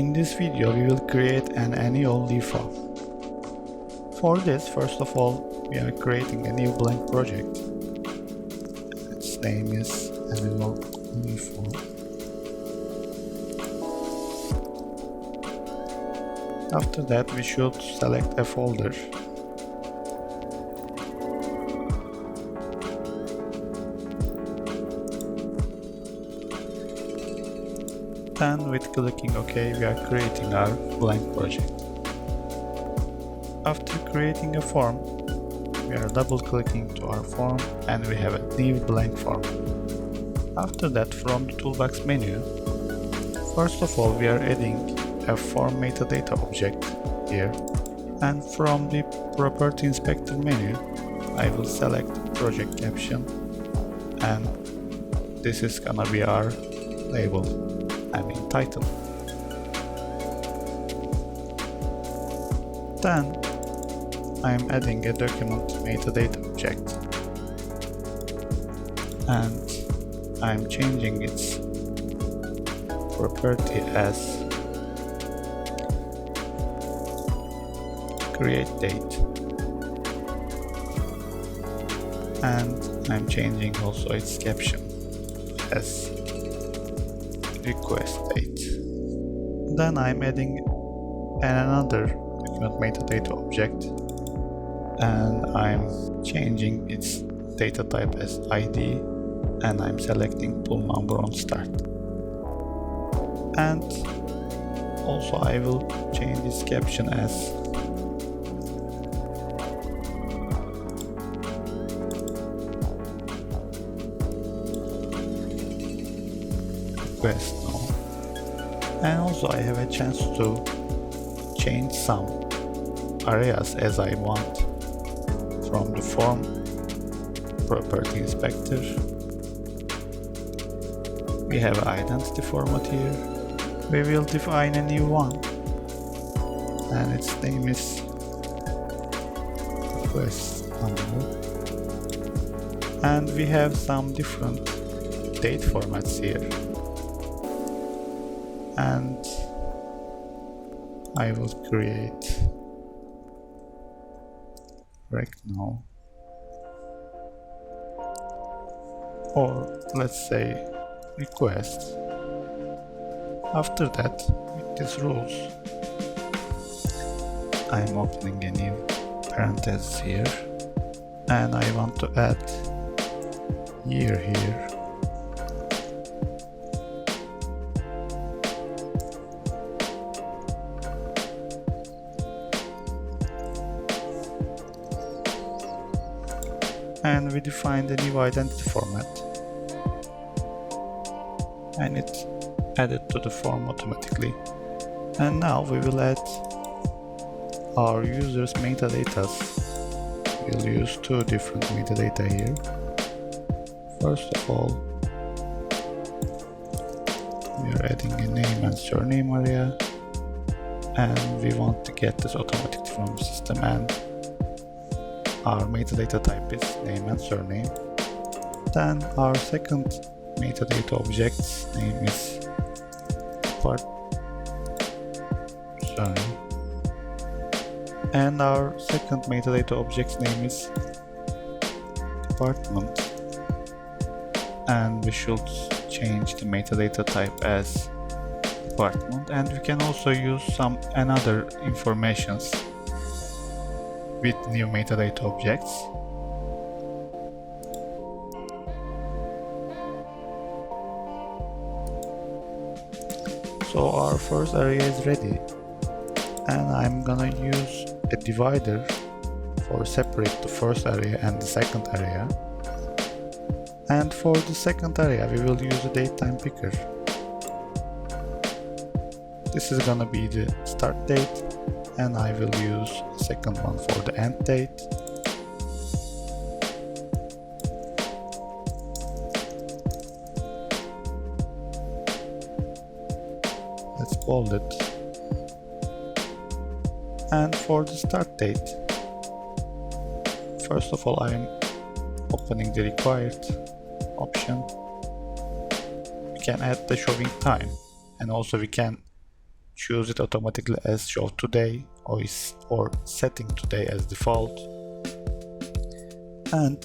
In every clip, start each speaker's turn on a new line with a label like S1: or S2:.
S1: In this video we will create an annual leaf form. For this, first of all, we are creating a new blank project. Its name is annual leaf form. After that we should select a folder. Then with clicking OK we are creating our blank project. After creating a form, we are double clicking to our form and we have a new blank form. After that, from the toolbox menu, first of all we are adding a form metadata object here, and from the property inspector menu I will select project caption, and this is gonna be our label, title. Then I'm adding a document metadata object and I'm changing its property as create date, and I'm changing also its caption as request date. Then I'm adding another document metadata object and I'm changing its data type as ID, and I'm selecting pull number on start. And also I will change this caption as request now. And also I have a chance to change some areas as I want from the form property inspector. We have an identity format here. We will define a new one and its name is request number, and we have some different date formats here, and I will create rec now, or let's say request. After that, with these rules, I'm opening a new parenthesis here and I want to add year here. And we defined a new identity format, and it's added to the form automatically. And now we will add our users metadata. We'll use two different metadata here. First of all, we are adding a name and surname area, and we want to get this automatically from the system, and our metadata type is name and surname. Then our second metadata object's name is and our second metadata object's name is department, and we should change the metadata type as department, and we can also use some another informations with new metadata objects. So our first area is ready, and I'm gonna use a divider for separate the first area and the second area. And for the second area we will use a datetime picker. This is gonna be the start date, and I will use the second one for the end date. Let's bold it. And for the start date, first of all I'm opening the required option. We can add the showing time, and also we can choose it automatically as show today or setting today as default. And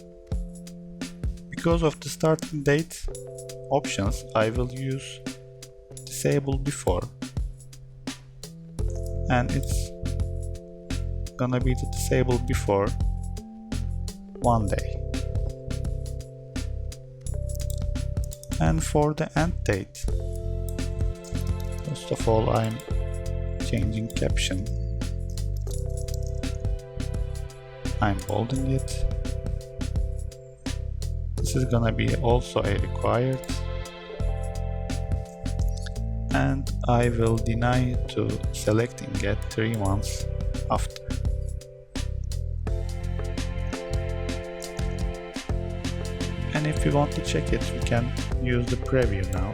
S1: because of the starting date options, I will use disable before, and it's gonna be the disable before 1 day. And for the end date, first of all, I'm changing caption. I'm bolding it. This is gonna be also a required, and I will deny to selecting at 3 months after. And if you want to check it, we can use the preview now.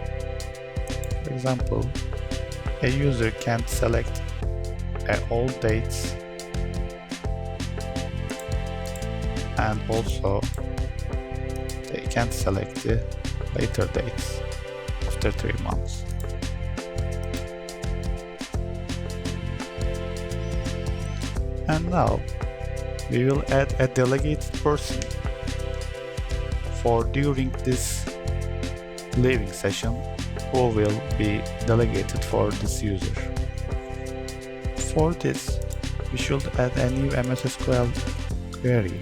S1: For example, a user can select all dates and also they can select the later dates after 3 months. And now we will add a delegated person for during this leaving session who will be delegated for this user. For this, we should add a new MS SQL query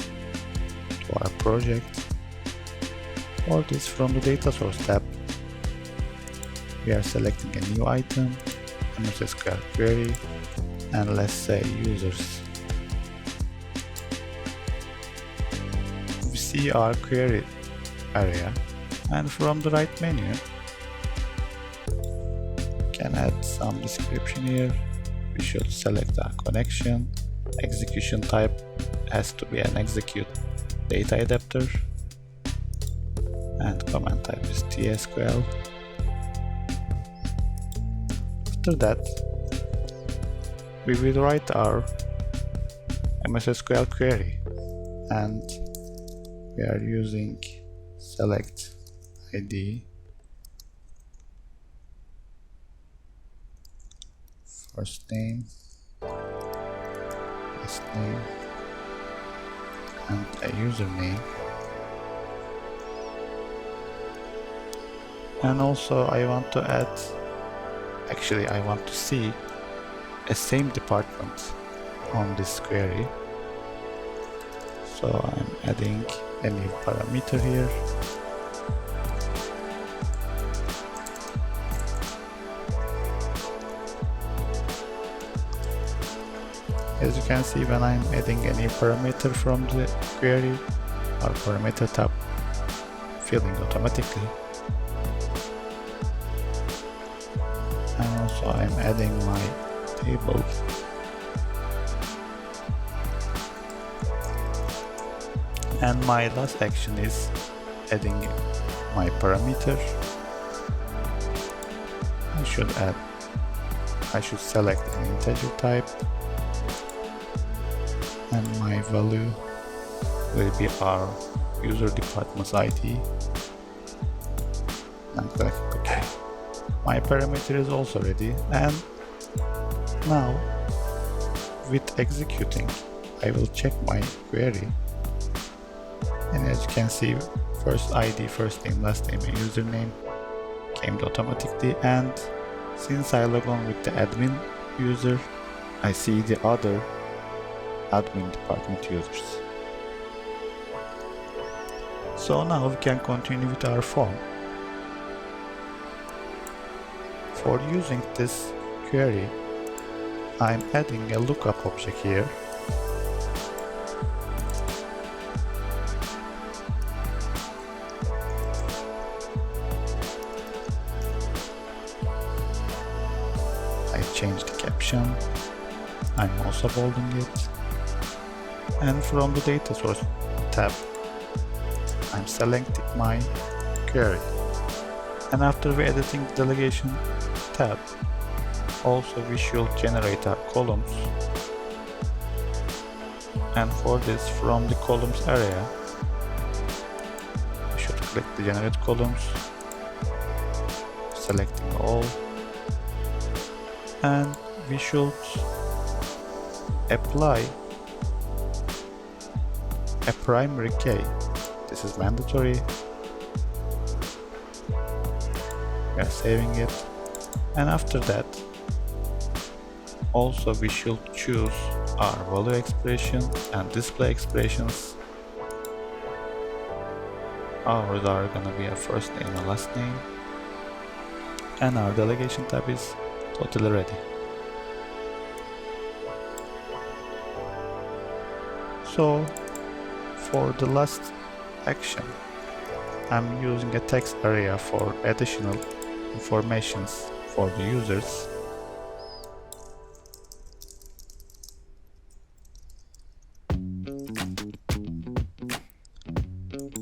S1: to our project. For this, from the data source tab, we are selecting a new item, MS SQL query, and let's say users. We see our query area, and from the right menu we can add some description here. We should select our connection. Execution type has to be an execute data adapter, and command type is TSQL. After that, we will write our MS SQL query, and we are using select ID, first name, last name, and a username. And also I want to add, actually I want to see a same department on this query. So I'm adding a new parameter here. As you can see, when I'm adding a new parameter from the query, our parameter tab filling automatically. And also I'm adding my table. And my last action is adding my parameter. I should select an integer type, and my value will be our user department's ID. And click OK. My parameter is also ready, and now with executing, I will check my query. And as you can see, first ID, first name, last name, and username came automatically, and since I log on with the admin user, I see the other admin department users. So now we can continue with our form. For using this query, I'm adding a lookup object here. I changed the caption. I'm also bolding it. And from the data source tab, I'm selecting my query. And after we editing the delegation tab, also we should generate our columns. And for this, from the columns area, we should click the generate columns, selecting all, and we should apply a primary key. This is mandatory. We are saving it, and after that also we should choose our value expression and display expressions. Ours are gonna be a first name and last name, and our delegation tab is totally ready. So for the last action, I'm using a text area for additional informations for the users.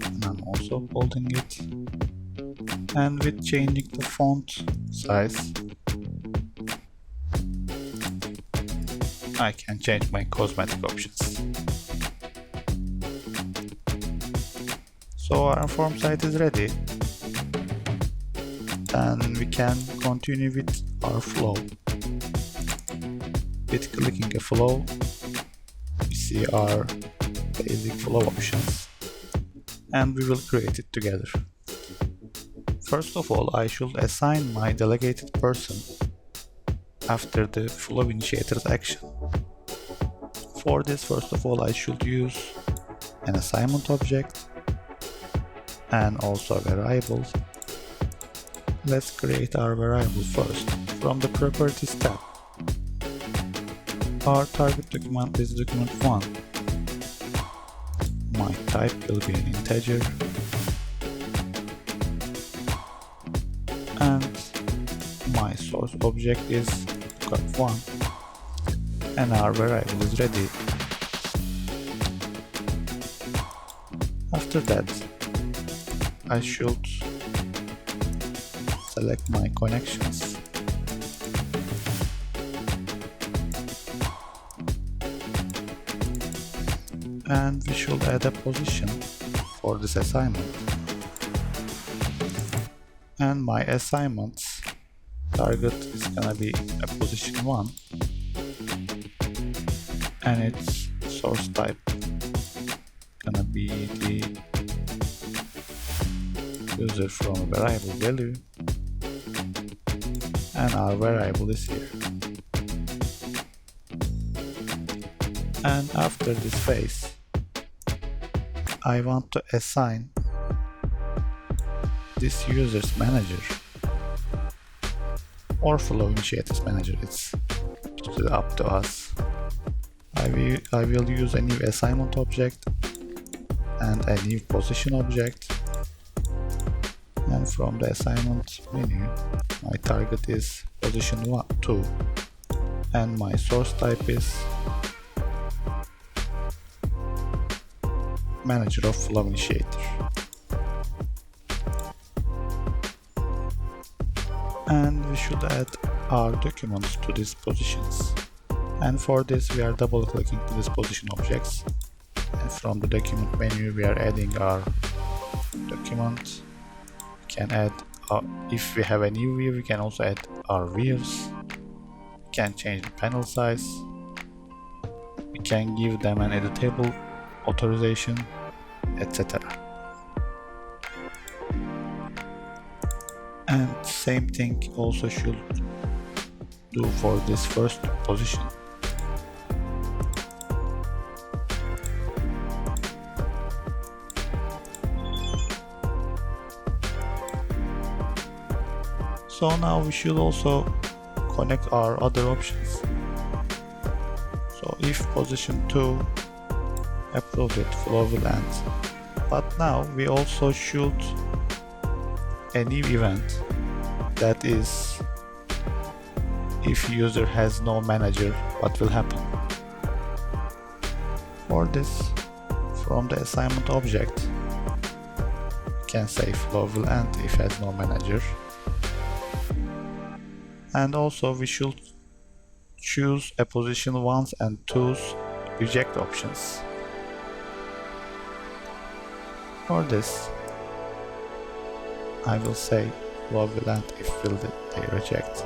S1: And I'm also holding it, and with changing the font size, I can change my cosmetic options. So our form site is ready, and we can continue with our flow. With clicking a flow, we see our basic flow options, and we will create it together. First of all, I should assign my delegated person after the flow initiator's action. For this, first of all, I should use an assignment object and also a variable. Let's create our variable first from the properties tab. Our target document is document 1. My type will be an integer, and my source object is doc1, and our variable is ready. After that, I should select my connections and we should add a position for this assignment. And my assignment's target is gonna be a position 1, and its source type gonna be the user from a variable value, and our variable is here. And after this phase, I want to assign this user's manager or flow initiator's manager. It's totally up to us. I will use a new assignment object and a new position object, and from the assignment menu my target is position 2, and my source type is manager of flow initiator. And we should add our documents to these positions, and for this we are double clicking to these position objects, and from the document menu we are adding our document. We can add if we have a new view, we can also add our views. We can change the panel size, we can give them an editable authorization, etc. And same thing also should do for this first position. So now we should also connect our other options. So if position 2 approved it, flow will end. But now we also should a new event, that is, if user has no manager, what will happen? For this, from the assignment object, we can say flow will end if has no manager. And also we should choose a position 1's and 2's reject options. For this, I will say flow will end if will they reject.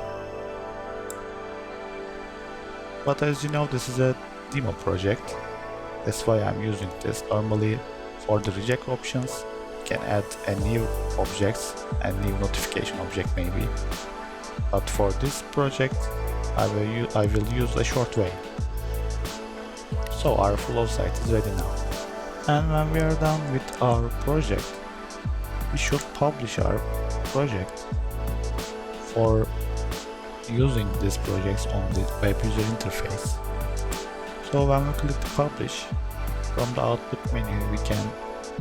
S1: But as you know, this is a demo project. That's why I'm using this. Normally for the reject options, you can add a new objects and new notification object maybe. But for this project, I will use a short way. So our flow site is ready now. And when we are done with our project, we should publish our project for using these projects on the web user interface. So when we click the publish, from the output menu we can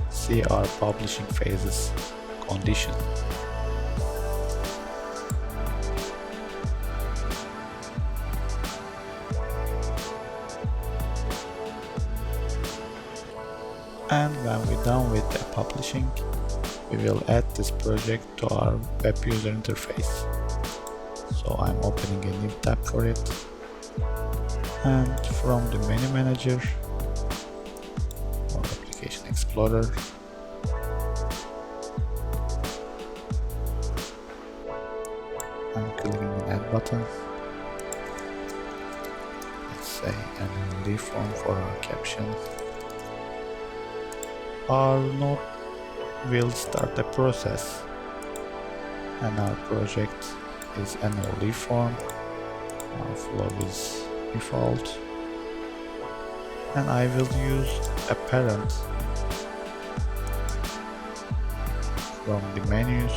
S1: see our publishing phases condition. And when we're done with the publishing, we will add this project to our web user interface. So I'm opening a new tab for it, and from the menu manager or application explorer, I'm clicking the add button. Let's say a new form for our caption. Our node will start the process, and our project is an only form. Our flow is default, and I will use a parent from the menus,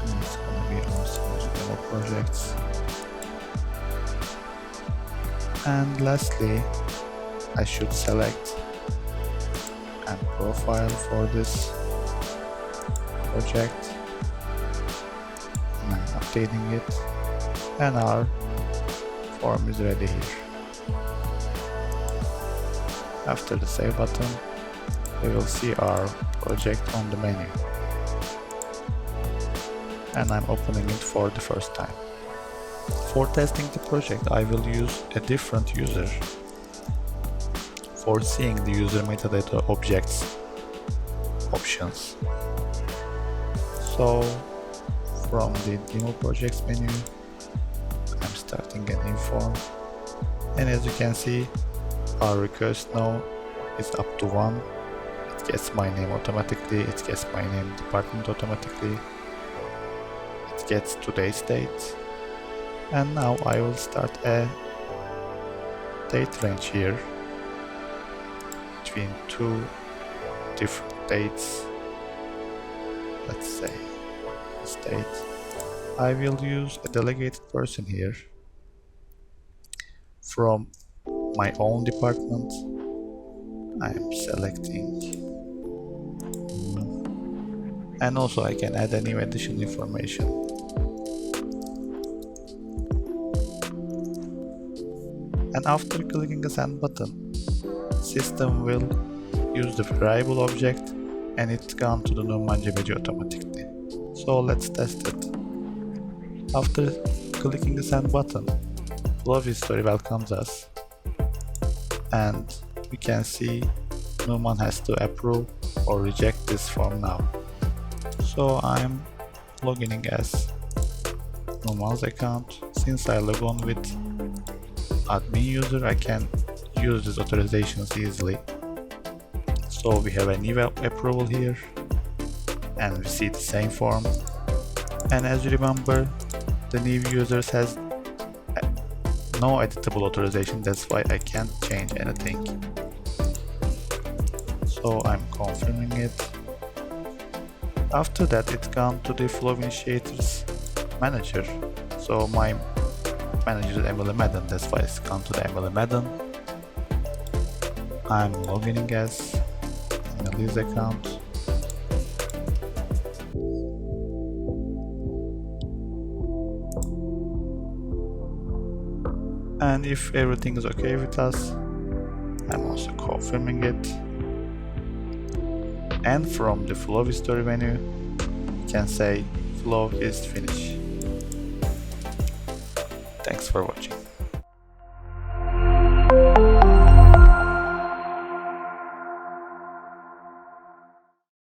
S1: and it's going to be also demo projects. And lastly, I should select a profile for this project, and I'm updating it, and our form is ready here. After the save button, we will see our project on the menu, and I'm opening it for the first time. For testing the project, I will use a different user for seeing the user metadata objects options. So from the demo projects menu, I'm starting a new form, and as you can see, our request now is up to 1. It gets my name automatically, it gets my name department automatically, it gets today's date, and now I will start a date range here between two different dates. Let's say this date. I will use a delegated person here from my own department. I am selecting, and also I can add any additional information. And after clicking the send button, system will use the variable object, and it's gone to the NumManGBG automatically. So let's test it. After clicking the send button, Flow History welcomes us, and we can see Numan has to approve or reject this form now. So I'm logging in as Numan's account. Since I log on with admin user, I can use these authorizations easily. So we have a new approval here, and we see the same form. And as you remember, the new users has no editable authorization, that's why I can't change anything. So I'm confirming it. After that, it's gone to the Flow Initiators manager. So my manager is Emily Madden, that's why it's gone to the Emily Madden. I'm logging in as Emily's account. And if everything is okay with us, I'm also confirming it. And from the Flow History menu, you can say Flow is finished. Thanks for watching.